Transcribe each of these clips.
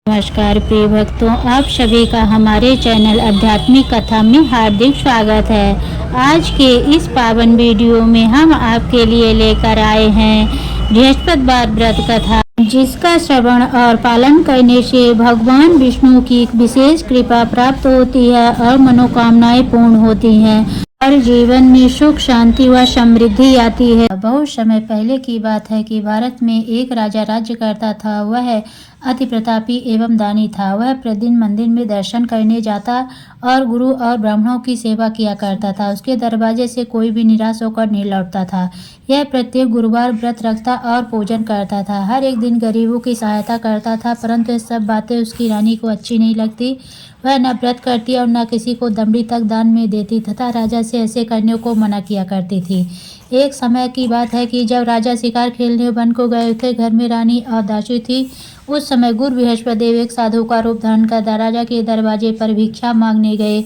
नमस्कार प्रिय भक्तों, आप सभी का हमारे चैनल आध्यात्मिक कथा में हार्दिक स्वागत है। आज के इस पावन वीडियो में हम आपके लिए लेकर आए हैं बृहस्पतिवार व्रत कथा, जिसका श्रवण और पालन करने से भगवान विष्णु की विशेष कृपा प्राप्त होती है और मनोकामनाएं पूर्ण होती हैं और जीवन में सुख शांति व समृद्धि आती है। बहुत समय पहले की बात है कि भारत में एक राजा राज्य करता था। वह अति प्रतापी एवं दानी था। वह प्रतिदिन मंदिर में दर्शन करने जाता और गुरु और ब्राह्मणों की सेवा किया करता था। उसके दरवाजे से कोई भी निराश होकर नहीं लौटता था। यह प्रत्येक गुरुवार व्रत रखता और पूजन करता था। हर एक दिन गरीबों की सहायता करता था, परंतु ये सब बातें उसकी रानी को अच्छी नहीं लगती। वह न व्रत करती और न किसी को दमड़ी तक दान में देती तथा राजा से ऐसे करने को मना किया करती थी। एक समय की बात है कि जब राजा शिकार खेलने वन को गए थे, घर में रानी और दासी थी। उस समय गुरु बृहस्पति देव एक साधु का रूप धारण कर राजा के दरवाजे पर भिक्षा मांगने गए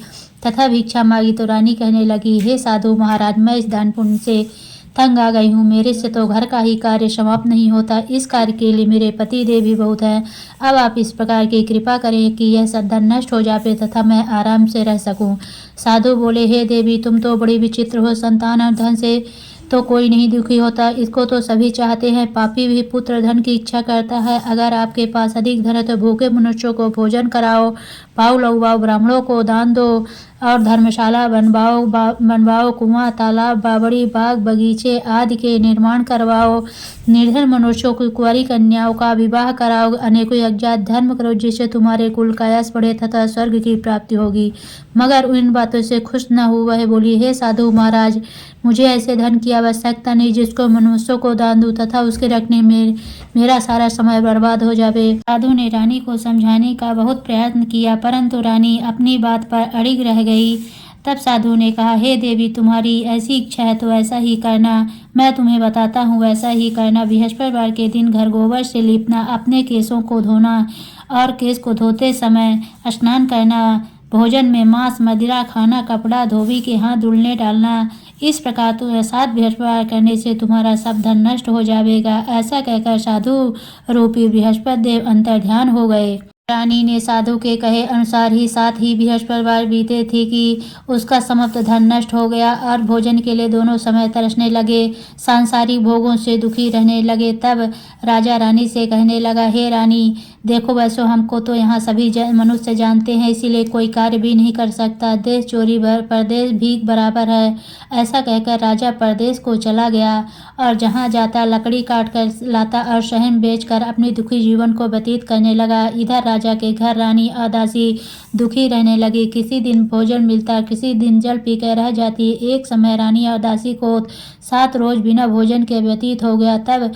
तथा भिक्षा मांगी तो रानी कहने लगी, हे साधु महाराज, मैं इस दान पुण्य से तंग आ गई हूँ। मेरे से तो घर का ही कार्य समाप्त नहीं होता। इस कार्य के लिए मेरे पति देव भी बहुत हैं। अब आप इस प्रकार की कृपा करें कि यह सब धन नष्ट हो जाए तथा मैं आराम से रह सकूं। साधु बोले, हे देवी, तुम तो बड़ी विचित्र हो। संतान और धन से तो कोई नहीं दुखी होता, इसको तो सभी चाहते हैं। पापी भी पुत्र धन की इच्छा करता है। अगर आपके पास अधिक धन है तो भूखे मनुष्यों को भोजन कराओ, पाव लगवाओ, ब्राह्मणों को दान दो और धर्मशाला बनवाओ, कुआं, तालाब, बावड़ी, बाग, बगीचे आदि के निर्माण करवाओ। निर्धन मनुष्यों की कुंवारी कन्याओं का विवाह कराओ। अनेकों अज्ञात धर्म करो, जिससे तुम्हारे कुल का यश बढ़े तथा स्वर्ग की प्राप्ति होगी। मगर इन बातों से खुश न हो। वह बोली, हे साधु महाराज, मुझे ऐसे धन की आवश्यकता नहीं जिसको मनुष्यों को दान दूं तथा उसके रखने में मेरा सारा समय बर्बाद हो जावे। साधु ने रानी को समझाने का बहुत प्रयत्न किया, परंतु रानी अपनी बात पर अड़िग रह गई। तब साधु ने कहा, हे देवी, तुम्हारी ऐसी इच्छा है तो ऐसा ही करना। मैं तुम्हें बताता हूँ, वैसा ही करना। बृहस्पतिवार के दिन घर गोबर से लीपना, अपने केसों को धोना और केस को धोते समय स्नान करना, भोजन में मांस मदिरा खाना, कपड़ा धोबी के हाथ धुलने डालना। इस प्रकार तो 7 बृहस्पतिवार करने से तुम्हारा सब धन नष्ट हो जाएगा। ऐसा कहकर साधु रूपी बृहस्पति देव अंतर्ध्यान हो गए। रानी ने साधु के कहे अनुसार ही 7 ही बृहस्पतिवार बीते थे कि उसका समस्त धन नष्ट हो गया और भोजन के लिए दोनों समय तरसने लगे, सांसारिक भोगों से दुखी रहने लगे। तब राजा रानी से कहने लगा, हे रानी, देखो, वैसे हमको तो यहाँ सभी मनुष्य जानते हैं, इसीलिए कोई कार्य भी नहीं कर सकता। देश चोरी परदेश भीख बराबर है। ऐसा कहकर राजा परदेश को चला गया और जहाँ जाता लकड़ी काट कर लाता और शहर बेचकर अपने दुखी जीवन को व्यतीत करने लगा। इधर राजा के घर रानी और दासी दुखी रहने लगी। किसी दिन भोजन मिलता, किसी दिन जल पीकर रह जाती। एक समय रानी और दासी को 7 रोज बिना भोजन के व्यतीत हो गया। तब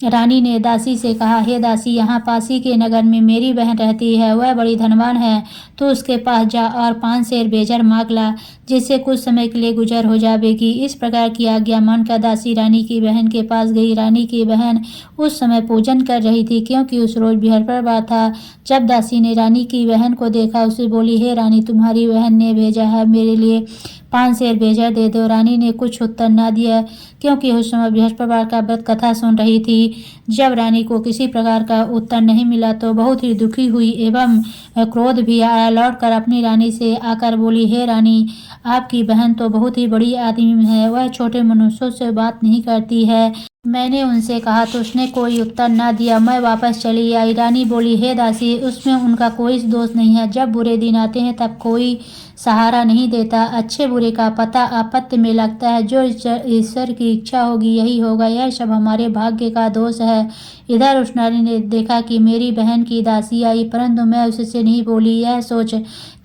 रानी ने दासी से कहा, हे दासी, यहाँ पासी के नगर में मेरी बहन रहती है। वह बड़ी धनवान है। तो उसके पास जा और 5 सेर बेजर मांग ला, जिससे कुछ समय के लिए गुजर हो जाएगी। इस प्रकार की आज्ञा मानकर दासी रानी की बहन के पास गई। रानी की बहन उस समय पूजन कर रही थी, क्योंकि उस रोज बृहस्पतिवार था। जब दासी ने रानी की बहन को देखा, उसे बोली, हे रानी, तुम्हारी बहन ने भेजा है, मेरे लिए 5 सेर बेजर दे दो। रानी ने कुछ उत्तर न दिया, क्योंकि उस समय बृहस्पतिवार का व्रत कथा सुन रही थी। जब रानी को किसी प्रकार का उत्तर नहीं मिला तो बहुत ही दुखी हुई एवं क्रोध भी आया। लौटकर अपनी रानी से आकर बोली, हे रानी, आपकी बहन तो बहुत ही बड़ी आदमी है। वह छोटे मनुष्यों से बात नहीं करती है। मैंने उनसे कहा तो उसने कोई उत्तर न दिया। मैं वापस चली आई। रानी बोली, हे दासी, उसमें उनका कोई दोष नहीं है। जब बुरे दिन आते हैं तब कोई सहारा नहीं देता। अच्छे बुरे का पता आपत्ति में लगता है। जो ईश्वर की इच्छा होगी यही होगा। यह सब हमारे भाग्य का दोष है। इधर उस नारी ने देखा कि मेरी बहन की दासी आई, परंतु मैं उससे नहीं बोली। यह सोच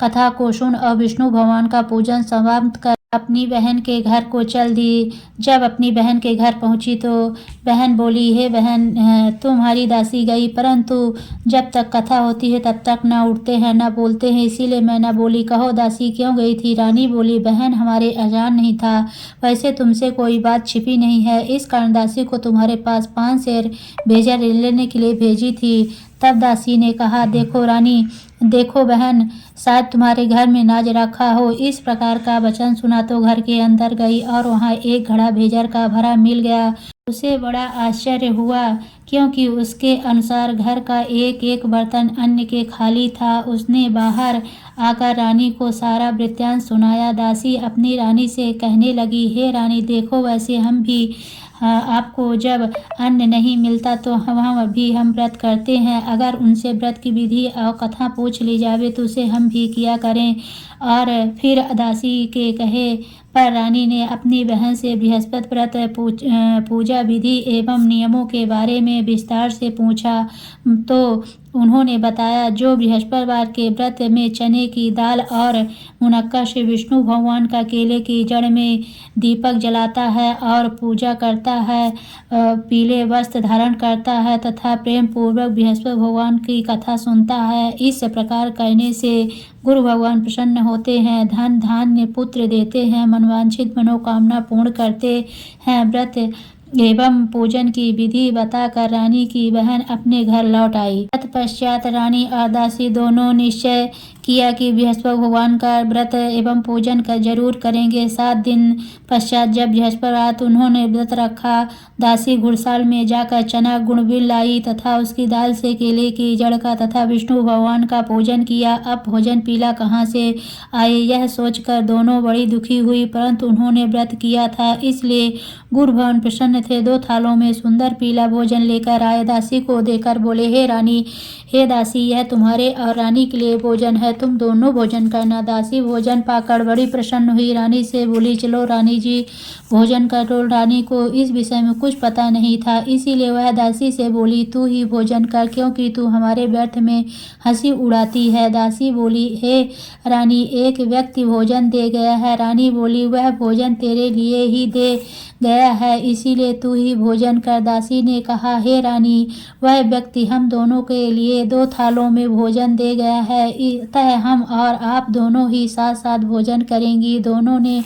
कथा को सुन और विष्णु भगवान का पूजन समाप्त कर अपनी बहन के घर को चल दी। जब अपनी बहन के घर पहुंची तो बहन बोली, हे बहन, तुम्हारी दासी गई, परंतु जब तक कथा होती है तब तक न उठते हैं न बोलते हैं, इसीलिए मैं न बोली। कहो दासी, क्यों गई थी? रानी बोली, बहन, हमारे अजान नहीं था। वैसे तुमसे कोई बात छिपी नहीं है, इस कारण दासी को तुम्हारे पास 5 सेर बेजर लेने के लिए भेजी थी। तब दासी ने कहा, देखो रानी, देखो बहन, शायद तुम्हारे घर में नाज रखा हो। इस प्रकार का वचन सुना तो घर के अंदर गई और वहाँ एक घड़ा बेजर का भरा मिल गया। उसे बड़ा आश्चर्य हुआ, क्योंकि उसके अनुसार घर का एक एक बर्तन अन्न के खाली था। उसने बाहर आकर रानी को सारा वृत्तांत सुनाया। दासी अपनी रानी से कहने लगी, हे रानी, देखो, वैसे हम भी आपको जब अन्न नहीं मिलता तो हम व्रत करते हैं। अगर उनसे व्रत की विधि और कथा पूछ ली जावे तो उसे हम भी किया करें। और फिर दासी के कहे पर रानी ने अपनी बहन से बृहस्पति व्रत पूजा विधि एवं नियमों के बारे में विस्तार से पूछा, तो उन्होंने बताया, जो बृहस्पतिवार के व्रत में चने की दाल और मुनक्का से विष्णु भगवान का केले की जड़ में दीपक जलाता है और पूजा करता है, पीले वस्त्र धारण करता है तथा प्रेम पूर्वक बृहस्पति भगवान की कथा सुनता है। इस प्रकार करने से गुरु भगवान प्रसन्न होते हैं, धन धान्य पुत्र देते हैं, मनवांछित मनोकामना पूर्ण करते हैं। व्रत एवं पूजन की विधि बताकर रानी की बहन अपने घर लौट आई। तत्पश्चात रानी और दासी दोनों निश्चय किया कि बृहस्पति भगवान का व्रत एवं पूजन का जरूर करेंगे। 7 दिन पश्चात जब बृहस्पतिवार उन्होंने व्रत रखा, दासी घुड़साल में जाकर चना गुड़ बिन लाई तथा उसकी दाल से केले की जड़ का तथा विष्णु भगवान का पूजन किया। अब भोजन पीला कहाँ से आए, यह सोचकर दोनों बड़ी दुखी हुई, परंतु उन्होंने व्रत किया था इसलिए गुरु भगवान प्रसन्न थे। 2 थालों में सुंदर पीला भोजन लेकर आए, दासी को देकर बोले, हे रानी, हे दासी, यह तुम्हारे और रानी के लिए भोजन है, तुम दोनों भोजन करना। दासी भोजन पाकर बड़ी प्रसन्न हुई, रानी से बोली, चलो रानी जी भोजन करो। रानी को इस विषय में कुछ पता नहीं था, इसीलिए वह दासी से बोली, तू ही भोजन कर, क्योंकि तू हमारे व्यर्थ में हंसी उड़ाती है। दासी बोली, हे रानी, एक व्यक्ति भोजन दे गया है। रानी बोली, वह भोजन तेरे लिए ही दे गया है, इसीलिए तू ही भोजन कर। दासी ने कहा, हे रानी, वह व्यक्ति हम दोनों के लिए 2 थालों में भोजन दे गया है, अतः हम और आप दोनों ही साथ साथ भोजन करेंगी। दोनों ने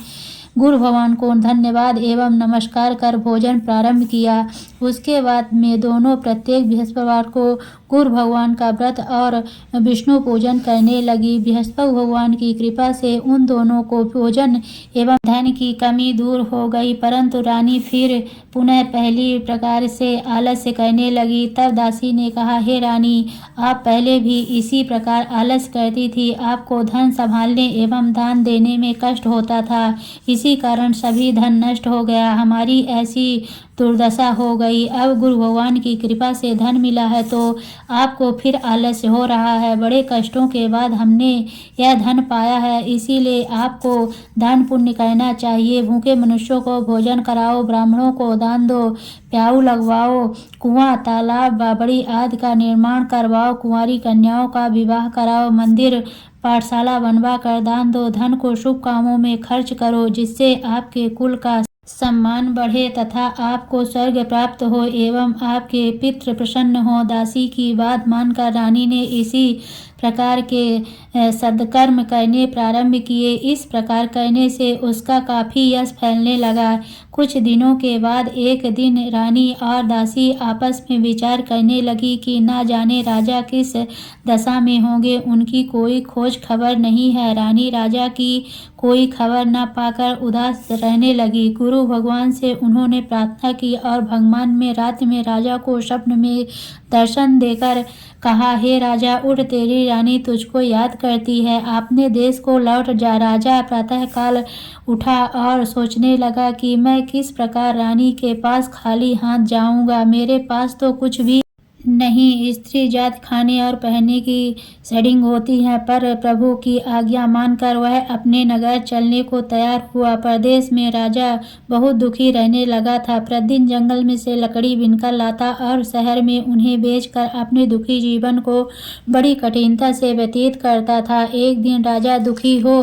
गुरु भगवान को धन्यवाद एवं नमस्कार कर भोजन प्रारंभ किया। उसके बाद में दोनों प्रत्येक बृहस्पतिवार को गुरु भगवान का व्रत और विष्णु पूजन करने लगी। बृहस्पति भगवान की कृपा से उन दोनों को भोजन एवं धन की कमी दूर हो गई, परंतु रानी फिर पुनः पहली प्रकार से आलस्य करने लगी। तब दासी ने कहा, हे रानी, आप पहले भी इसी प्रकार आलस्य करती थी, आपको धन संभालने एवं दान देने में कष्ट होता था, इसी कारण सभी धन नष्ट हो गया, हमारी ऐसी दुर्दशा हो गई। अब गुरु भगवान की कृपा से धन मिला है तो आपको फिर आलस्य हो रहा है। बड़े कष्टों के बाद हमने यह धन पाया है, इसीलिए आपको दान पुण्य करना चाहिए। भूखे मनुष्यों को भोजन कराओ, ब्राह्मणों को दान दो, प्याऊ लगवाओ, कुआं तालाब बावड़ी आदि का निर्माण करवाओ, कुंवारी कन्याओं का विवाह कराओ, मंदिर पाठशाला बनवा कर दान दो, धन को शुभ कामों में खर्च करो, जिससे आपके कुल का सम्मान बढ़े तथा आपको स्वर्ग प्राप्त हो एवं आपके पितृ प्रसन्न हो। दासी की बात मानकर रानी ने इसी प्रकार के सद्कर्म करने प्रारंभ किए। इस प्रकार करने से उसका काफी यश फैलने लगा। कुछ दिनों के बाद एक दिन रानी और दासी आपस में विचार करने लगी कि ना जाने राजा किस दशा में होंगे, उनकी कोई खोज खबर नहीं है। रानी राजा की कोई खबर न पाकर उदास रहने लगी। गुरु भगवान से उन्होंने प्रार्थना की और भगवान में रात में राजा को स्वप्न में दर्शन देकर कहा, हे राजा, उठ, तेरी रानी तुझको याद करती है। आपने देश को लौट जा। राजा प्रातःकाल उठा और सोचने लगा कि मैं किस प्रकार रानी के पास खाली हाथ जाऊंगा, मेरे पास तो कुछ भी नहीं। स्त्री जात खाने और पहनने की सेटिंग होती है, पर प्रभु की आज्ञा मानकर वह अपने नगर चलने को तैयार हुआ। प्रदेश में राजा बहुत दुखी रहने लगा था। प्रतिदिन जंगल में से लकड़ी बिनकर लाता और शहर में उन्हें बेचकर अपने दुखी जीवन को बड़ी कठिनता से व्यतीत करता था। एक दिन राजा दुखी हो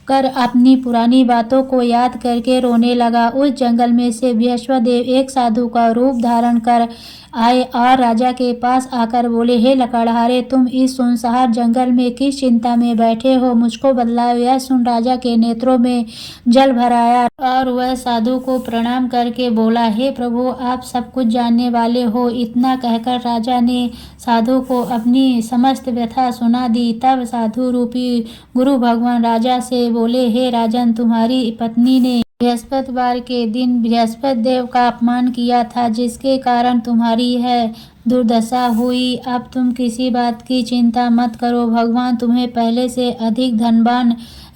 कर अपनी पुरानी बातों को याद करके रोने लगा। उस जंगल में से बृहस्पति देव एक साधु का रूप धारण कर आए और राजा के पास आकर बोले, हे लकड़हारे, तुम इस सुनसान जंगल में किस चिंता में बैठे हो, मुझको बतलाओ। यह सुन राजा के नेत्रों में जल भर आया और वह साधु को प्रणाम करके बोला, हे प्रभु, आप सब कुछ जानने वाले हो। इतना कहकर राजा ने साधु को अपनी समस्त व्यथा सुना दी। तब साधु रूपी गुरु भगवान राजा से बोले, हे राजन, तुम्हारी पत्नी ने बृहस्पतिवार के दिन बृहस्पति देव का अपमान किया था, जिसके कारण तुम्हारी है दुर्दशा हुई। अब तुम किसी बात की चिंता मत करो, भगवान तुम्हें पहले से अधिक धनवान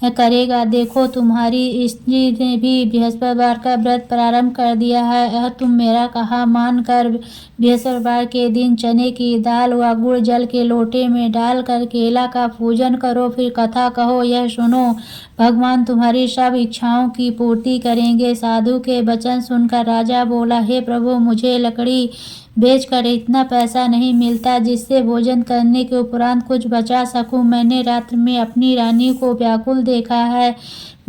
करेगा। देखो, तुम्हारी स्त्री ने भी बृहस्पतिवार का व्रत प्रारंभ कर दिया है और तुम मेरा कहा मानकर बृहस्पतिवार के दिन चने की दाल व गुड़ जल के लोटे में डालकर केला का पूजन करो, फिर कथा कहो। यह सुनो, भगवान तुम्हारी सब इच्छाओं की पूर्ति करेंगे। साधु के वचन सुनकर राजा बोला, हे प्रभु, मुझे लकड़ी बेचकर इतना पैसा नहीं मिलता जिससे भोजन करने के उपरांत कुछ बचा सकूं। मैंने रात्र में अपनी रानी को व्याकुल देखा है,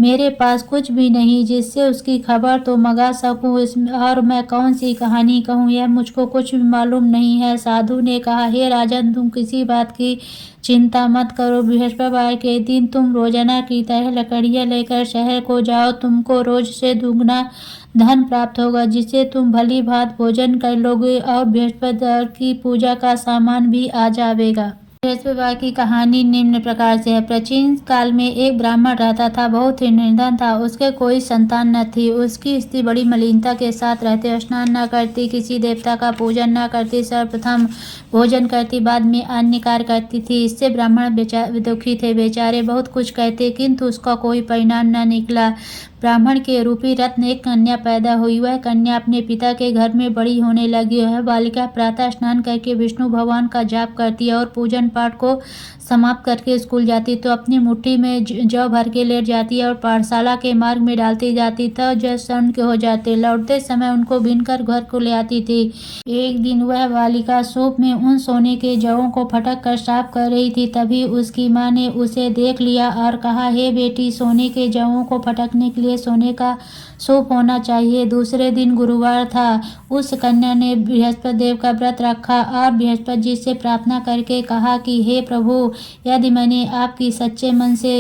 मेरे पास कुछ भी नहीं जिससे उसकी खबर तो मंगा सकूं। और मैं कौन सी कहानी कहूं, यह मुझको कुछ भी मालूम नहीं है। साधु ने कहा, हे राजन, तुम किसी बात की चिंता मत करो। बृहस्पतिवार के दिन तुम रोजाना की तरह लकड़ियां लेकर शहर को जाओ, तुमको रोज से दुगना धन प्राप्त होगा, जिससे तुम भली भांति भोजन कर लोगे और बृहस्पतिवार की पूजा का सामान भी आ जाएगा। बृहस्पतिवार की कहानी निम्न प्रकार से है। प्राचीन काल में एक ब्राह्मण रहता था, बहुत ही निर्धन था, उसके कोई संतान न थी। उसकी स्त्री बड़ी मलिनता के साथ रहते, स्नान न करती, किसी देवता का पूजन न करती, सर्वप्रथम भोजन करती, बाद में अन्य कार्य करती थी। इससे ब्राह्मण दुखी थे, बेचारे बहुत कुछ कहते किंतु उसका कोई परिणाम न निकला। ब्राह्मण के रूपी रत्न एक कन्या पैदा हुई। वह कन्या अपने पिता के घर में बड़ी होने लगी। वह बालिका प्रातः स्नान करके विष्णु भगवान का जाप करती और पूजन पाठ को समाप्त करके स्कूल जाती तो अपनी मुट्ठी में जौ भर के लेट जाती और पाठशाला के मार्ग में डालती जाती तो जौ स्वर्ण के हो जाते। लौटते समय उनको बीनकर घर को ले आती थी। एक दिन वह बालिका सूप में उन सोने के जौं को फटक कर साफ कर रही थी, तभी उसकी माँ ने उसे देख लिया और कहा, हे बेटी, सोने के जौं को फटकने के लिए सोने का सूप होना चाहिए। दूसरे दिन गुरुवार था। उस कन्या ने बृहस्पति देव का व्रत रखा और बृहस्पति जी से प्रार्थना करके कहा कि हे प्रभु, यदि मैंने आपकी सच्चे मन से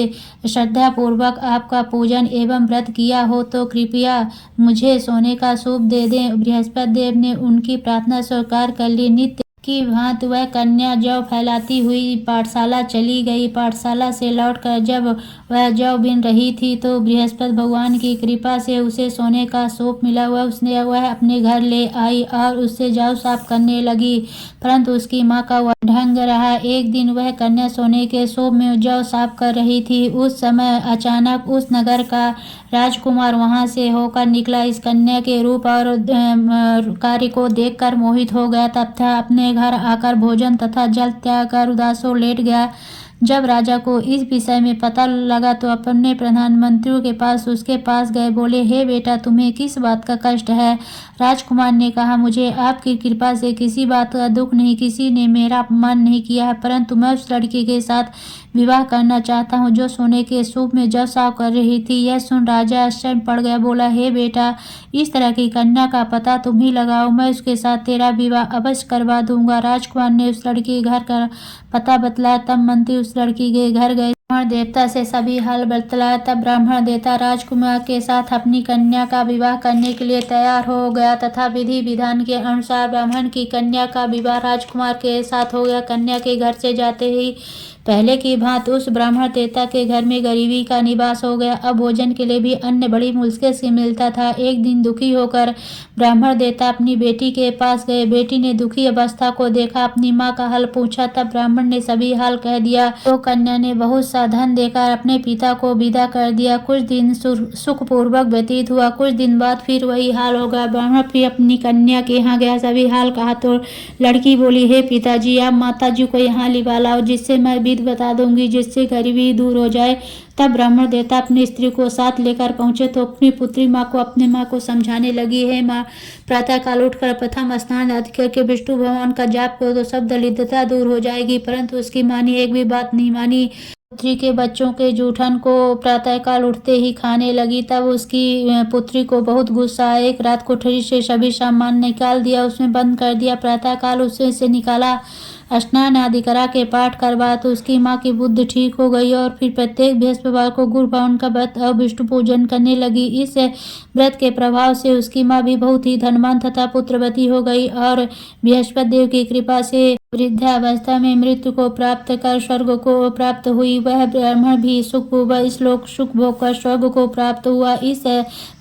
श्रद्धा पूर्वक आपका पूजन एवं व्रत किया हो तो कृपया मुझे सोने का सूप दे दें। बृहस्पति देव ने उनकी प्रार्थना स्वीकार कर ली। नित्य की भांति वह कन्या जौ फैलाती हुई पाठशाला चली गई। पाठशाला से लौटकर जब वह जौ बीन रही थी तो बृहस्पति भगवान की कृपा से उसे सोने का सूप मिला। वह अपने घर ले आई और उससे जौ साफ करने लगी, परंतु उसकी माँ का वह ढंग रहा। एक दिन वह कन्या सोने के सूप में जौ साफ कर रही थी। उस समय अचानक उस नगर का राजकुमार वहां से होकर निकला। इस कन्या के रूप और कार्य को देखकर मोहित हो गया तथा अपने घर आकर भोजन तथा जल त्याग कर उदास हो लेट गया। जब राजा को इस विषय में पता लगा तो अपने प्रधानमंत्रियों के पास उसके पास गए, बोले, हे बेटा, तुम्हें किस बात का कष्ट है? राजकुमार ने कहा, मुझे आपकी कृपा से किसी बात का दुख नहीं, किसी ने मेरा अपमान नहीं किया है, परंतु मैं उस लड़की के साथ विवाह करना चाहता हूँ जो सोने के सूप में जौ साफ कर रही थी। यह सुन राजा आश्चर्य पड़ गया, बोला, हे बेटा, इस तरह की कन्या का पता तुम ही लगाओ, मैं उसके साथ तेरा विवाह अवश्य करवा दूंगा। राजकुमार ने उस लड़की के घर का पता बतलाया। तब मंत्री उस लड़की के घर गए, ब्राह्मण देवता से सभी हाल बतलाया। तब ब्राह्मण देवता राजकुमार के साथ अपनी कन्या का विवाह करने के लिए तैयार हो गया तथा विधि विधान के अनुसार ब्राह्मण की कन्या का विवाह राजकुमार के साथ हो गया। कन्या के घर से जाते ही पहले की भांति उस ब्राह्मण देवता के घर में गरीबी का निवास हो गया। अब भोजन के लिए भी अन्न बड़ी मुश्किल से मिलता था। एक दिन दुखी होकर ब्राह्मण देवता अपनी बेटी के पास गए। बेटी ने दुखी अवस्था को देखा, अपनी माँ का हाल पूछा। तब ब्राह्मण ने सभी हाल कह दिया तो कन्या ने बहुत सा धन देकर अपने पिता को विदा कर दिया। कुछ दिन सुखपूर्वक व्यतीत हुआ। कुछ दिन बाद फिर वही हाल हो गया। ब्राह्मण फिर अपनी कन्या के यहाँ गया, सभी हाल कहा तो लड़की बोली, हे पिताजी, आप माताजी को यहाँ लिवा लाओ, जिससे मैं विधि बता दूंगी, जिससे गरीबी दूर हो जाए। तब ब्राह्मण देवता अपनी स्त्री को साथ लेकर पहुंचे तो अपनी पुत्री माँ को अपने माँ को समझाने लगी, है माँ, प्रातः काल उठकर प्रथम स्नान आदि करके विष्णु भगवान का जाप करो तो सब दरिद्रता दूर हो जाएगी। परंतु उसकी माँ ने एक भी बात नहीं मानी। पुत्री के बच्चों के जूठन को प्रातःकाल उठते ही खाने लगी। तब उसकी पुत्री को बहुत गुस्सा आया। एक रात कोठरी से सभी सामान निकाल दिया, उसमें बंद कर दिया। प्रातःकाल उससे निकाला, स्नान आदि करा के पाठ करवा तो उसकी माँ की बुद्धि ठीक हो गई और फिर प्रत्येक बृहस्पतिवार को गुरु भगवान का व्रत और विष्णु पूजन करने लगी। इस व्रत के प्रभाव से उसकी माँ भी बहुत ही धनवान तथा पुत्रवती हो गई और बृहस्पति देव की कृपा से वृद्धावस्था में मृत्यु को प्राप्त कर स्वर्ग को प्राप्त हुई, वह ब्राह्मण भी इस लोक सुख भोग कर स्वर्ग को प्राप्त हुआ। इस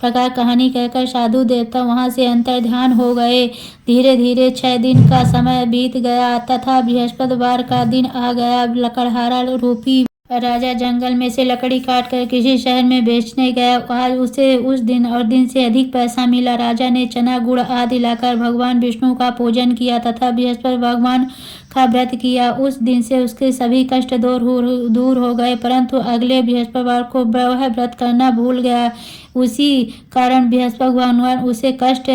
प्रकार कहानी कहकर साधु देवता वहां से अंतर्ध्यान हो गए। धीरे धीरे 6 दिन का समय बीत गया तथा बृहस्पतिवार का दिन आ गया। लकड़हारा रूपी राजा जंगल में से लकड़ी काट कर किसी शहर में बेचने गया। आज उसे उस दिन से अधिक पैसा मिला। राजा ने चना गुड़ आदि लाकर भगवान विष्णु का पूजन किया तथा बृहस्पति भगवान का व्रत किया। उस दिन से उसके सभी कष्ट दूर हो गए, परंतु अगले बृहस्पतिवार को वह व्रत करना भूल गया। उसी कारण बृहस्पति भगवान उसे कष्ट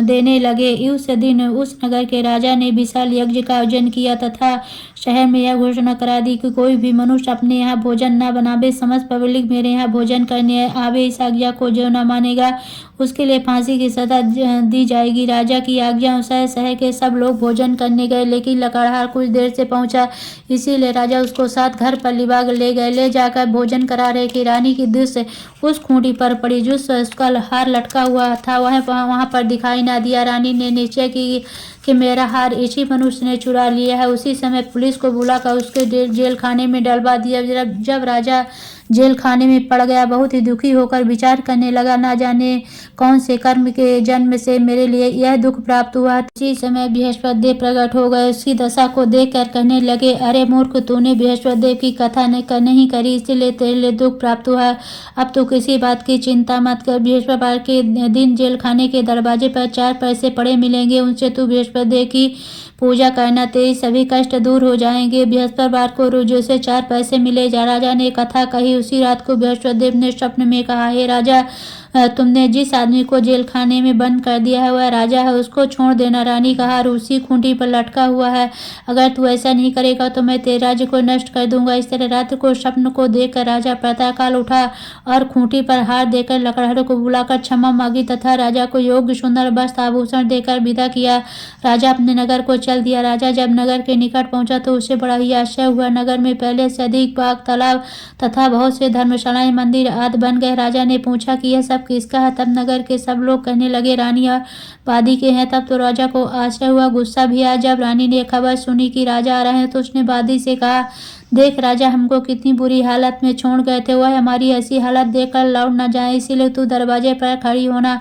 देने लगे। उस दिन उस नगर के राजा ने विशाल यज्ञ का आयोजन किया तथा शहर में यह घोषणा करा दी कि कोई भी मनुष्य अपने यहाँ भोजन न बनावे, समस्त पब्लिक मेरे यहाँ भोजन करने आवे। इस आज्ञा को जो न मानेगा उसके लिए फांसी की सजा दी जाएगी। राजा की आज्ञा अनुसार शहर के सब लोग भोजन करने गए, लेकिन लकड़हार कुछ देर से पहुंचा, इसीलिए राजा उसको साथ घर पर लिबाग ले गए। ले जाकर भोजन करा रहे कि रानी की दृष्टि उस खूंटी पर पड़ी जो उसका हार लटका हुआ था, वह वहां पर दिखाई ना दिया। रानी ने निश्चय की कि मेरा हार इसी मनुष्य ने चुरा लिया है। उसी समय पुलिस को बुलाकर उसके जेल खाने में डलवा दिया। जब राजा जेल खाने में पड़ गया, बहुत ही दुखी होकर विचार करने लगा, ना जाने कौन से कर्म के जन्म से मेरे लिए यह दुख प्राप्त हुआ। इसी समय बृहस्पति देव प्रकट हो गए। उसकी दशा को देखकर कहने लगे, अरे मूर्ख, तूने बृहस्पति देव की कथा नहीं करी, इसलिए तेरे लिए दुख प्राप्त हुआ। अब तू किसी बात की चिंता मत कर। बृहस्पतिवार के दिन जेल खाने के दरवाजे पर 4 पैसे पड़े मिलेंगे, उनसे तू बृहस्पति देव की पूजा करना, तेरी सभी कष्ट दूर हो जाएंगे। बृहस्पतिवार को रोज से 4 पैसे मिले। राजा ने कथा कही। उसी रात को बृहस्पति देव ने स्वप्न में कहा, हे राजा, तुमने जिस आदमी को जेल खाने में बंद कर दिया है वह राजा है, उसको छोड़ देना। रानी का हार उसी खूंटी पर लटका हुआ है, अगर तू ऐसा नहीं करेगा तो मैं तेरे राज्य को नष्ट कर दूंगा। इस तरह रात को स्वप्न को देखकर राजा प्रातःकाल उठा और खूंटी पर हार देकर लकड़हारों को बुलाकर क्षमा मांगी तथा राजा को योग्य सुंदर वस्त्र आभूषण देकर विदा किया। राजा अपने नगर को चल दिया। राजा जब नगर के निकट पहुंचा तो उसे बड़ा ही आश्चर्य हुआ। नगर में पहले से अधिक बाग, तालाब तथा बहुत से धर्मशालाएं, मंदिर आदि बन गए। राजा ने पूछा कि यह सब किसका है? तब नगर के सब लोग कहने लगे, रानी और वादी के हैं। तब तो राजा को आश्चर्य हुआ, गुस्सा भी आया। जब रानी ने खबर सुनी कि राजा आ रहे हैं तो उसने वादी से कहा, देख राजा, हमको कितनी बुरी हालत में छोड़ गए थे, वह हमारी ऐसी हालत देखकर लौट न जाए, इसीलिए तू दरवाजे पर खड़ी होना।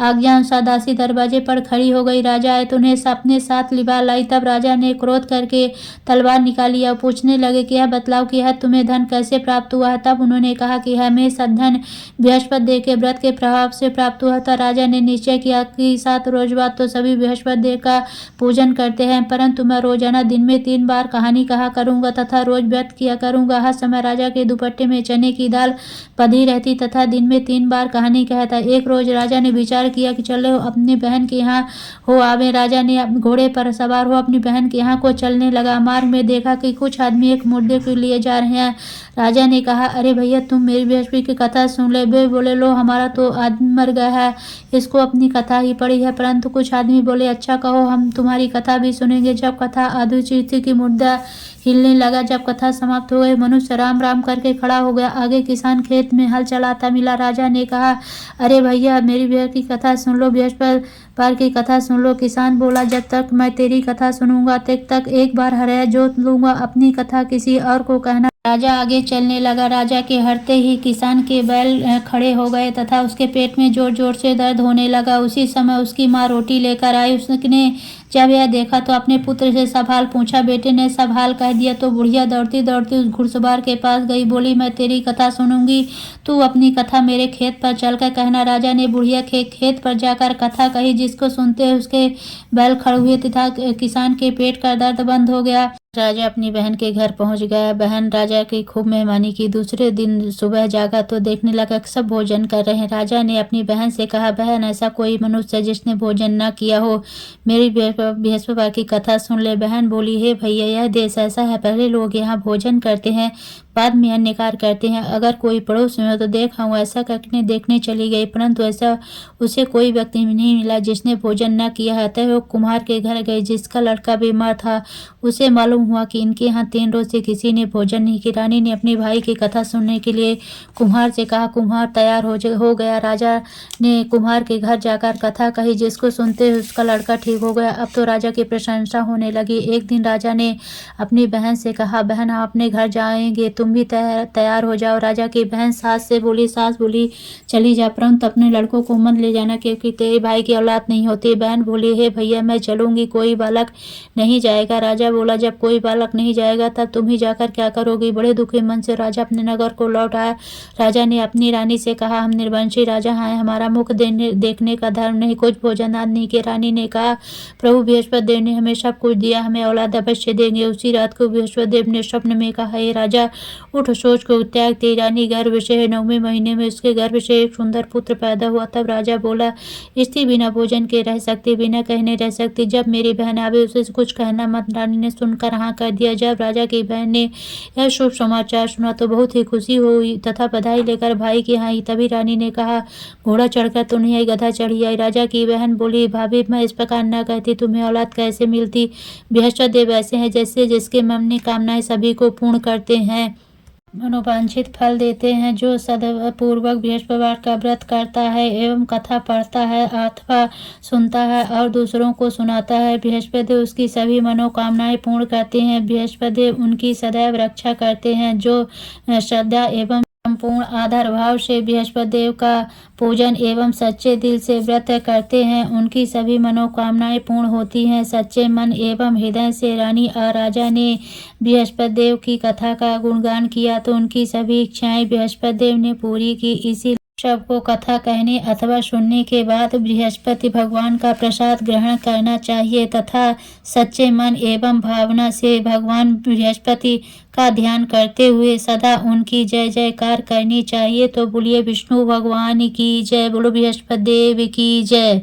आज्ञा अनुसार दासी दरवाजे पर खड़ी हो गई। राजा आए तो उन्हें अपने साथ लिबा लाई। तब राजा ने क्रोध करके तलवार निकाली और पूछने लगे कि यह बतलाओ कि यह तुम्हें धन कैसे प्राप्त हुआ है? तब उन्होंने कहा कि हमें सब धन बृहस्पति देव के व्रत के प्रभाव से प्राप्त हुआ था। राजा ने निश्चय किया कि 7 रोज बाद तो सभी बृहस्पति देव का पूजन करते हैं, परंतु मैं रोजाना दिन में 3 बार कहानी कहा करूंगा तथा रोज किया करूंगा। हर समय राजा के दुपट्टे में चने की दाल बंधी रहती तथा दिन में 3 बार कहानी कहता। एक रोज राजा ने विचार किया कि चलो अपनी बहन के यहाँ हो आवे। राजा ने घोड़े पर सवार हो अपनी बहन के यहाँ को चलने लगा। मार्ग में देखा कि कुछ आदमी एक मुर्दे को लिए जा रहे हैं। राजा ने कहा, अरे भैया, तुम मेरी बृहस्पति की कथा सुन ले। वे बोले, लो, हमारा तो आदमी मर गया है, इसको अपनी कथा ही पड़ी है। परंतु कुछ आदमी बोले, अच्छा कहो, हम तुम्हारी कथा भी सुनेंगे। जब कथा आधी थी कि मुर्दा हिलने लगा। जब कथा समाप्त हो गई, मनुष्य राम राम करके खड़ा हो गया। आगे किसान खेत में हल चलाता मिला। राजा ने कहा, अरे भैया, मेरी बृहस्पति की कथा सुन लो, बृहस्पतिवार की कथा सुन लो। किसान बोला, जब तक मैं तेरी कथा सुनूंगा तब तक एक बार हरया जोत लूंगा, अपनी कथा किसी और को कहना। राजा आगे चलने लगा। राजा के हरते ही किसान के बैल खड़े हो गए तथा उसके पेट में जोर जोर से दर्द होने लगा। उसी समय उसकी माँ रोटी लेकर आई। उसने जब यह देखा तो अपने पुत्र से सब हाल पूछा। बेटे ने सब हाल कह दिया तो बुढ़िया दौड़ती दौड़ती उस घुड़सवार के पास गई। बोली, मैं तेरी कथा सुनूंगी, तू अपनी कथा मेरे खेत पर चलकर कहना। राजा ने बुढ़िया के खेत पर जाकर कथा कही, जिसको सुनते उसके बैल खड़े हुए तथा किसान के पेट का दर्द बंद हो गया। राजा अपनी बहन के घर पहुंच गया। बहन राजा की खूब मेहमानी की। दूसरे दिन सुबह जागा तो देखने लगा सब भोजन कर रहे हैं। राजा ने अपनी बहन से कहा, बहन, ऐसा कोई मनुष्य है जिसने भोजन न किया हो, मेरी बृहस्पतिवार की कथा सुन ले। बहन बोली, हे भैया, यह देश ऐसा है, पहले लोग यहाँ भोजन करते हैं, बाद में अन्य कार्य करते हैं। अगर कोई पड़ोस में हो तो देखा हूँ, ऐसा करके देखने चली गई, परंतु ऐसा उसे कोई व्यक्ति नहीं मिला जिसने भोजन न किया है। अतः वो कुम्हार के घर गई जिसका लड़का बीमार था। उसे मालूम हुआ कि इनके यहाँ 3 रोज से किसी ने भोजन नहीं किया। रानी ने अपने भाई की कथा सुनने के लिए कुम्हार से कहा। कुम्हार तैयार हो गया। राजा ने कुम्हार के घर जाकर कथा कही, जिसको सुनते ही उसका लड़का ठीक हो गया। अब तो राजा की प्रशंसा होने लगी। एक दिन राजा ने अपनी बहन से कहा, बहन हम अपने घर जाएंगे, तुम भी तैयार हो जाओ। राजा की बहन सास बोली चली जा, परंतु अपने लड़कों को मत ले जाना क्योंकि तेरे भाई की औलाद नहीं होती। बहन बोली, हे भैया मैं चलूंगी, कोई बालक नहीं जाएगा। राजा बोला, जब कोई बालक नहीं जाएगा तब तुम ही जाकर क्या करोगी। बड़े दुखी मन से राजा अपने नगर को लौट आया। राजा ने अपनी रानी से कहा, हम निर्वंशी राजा हैं, हमारा मुख देखने का धर्म नहीं, कुछ भोजन आदि नहीं किया। रानी ने कहा, प्रभु बृहस्पति देव ने हमें सब कुछ दिया, हमें औलाद अवश्य देंगे। उसी रात को बृहस्पति देव ने स्वप्न में कहा, हे राजा उठ, सोच को त्याग, तेरी रानी गर्भ से है, 9वें महीने में उसके गर्भ से एक सुंदर पुत्र पैदा हुआ। तब राजा बोला, स्त्री बिना भोजन के रह सकती, बिना कहने रह सकती, जब मेरी बहन आवे उसे कुछ कहना मत। रानी ने सुनकर हाँ कर दिया। जब राजा की बहन ने यह शुभ समाचार सुना तो बहुत ही खुशी हुई तथा बधाई लेकर भाई की यहाँ आई। तभी रानी ने कहा, घोड़ा चढ़कर तो नहीं आई, गधा चढ़ी आई। राजा की बहन बोली, भाभी मैं इस प्रकार न कहती, तुम्हें औलाद कैसे मिलती। बृहस्पति देव ऐसे हैं जैसे जिसके मन की कामनाएं सभी को पूर्ण करते हैं, मनोवांछित फल देते हैं। जो सदपूर्वक बृहस्पतिवार का व्रत करता है एवं कथा पढ़ता है अथवा सुनता है और दूसरों को सुनाता है, बृहस्पति देव उसकी सभी मनोकामनाएं पूर्ण करते हैं। बृहस्पति देव उनकी सदैव रक्षा करते हैं। जो श्रद्धा एवं संपूर्ण आधार भाव से बृहस्पति देव का पूजन एवं सच्चे दिल से व्रत करते हैं, उनकी सभी मनोकामनाएं पूर्ण होती हैं। सच्चे मन एवं हृदय से रानी और राजा ने बृहस्पति देव की कथा का गुणगान किया तो उनकी सभी इच्छाएं बृहस्पति देव ने पूरी की। इसी सबको कथा कहने अथवा सुनने के बाद बृहस्पति भगवान का प्रसाद ग्रहण करना चाहिए तथा सच्चे मन एवं भावना से भगवान बृहस्पति का ध्यान करते हुए सदा उनकी जय जयकार करनी चाहिए। तो बोलिए विष्णु भगवान की जय, बोलो बृहस्पति देव की जय।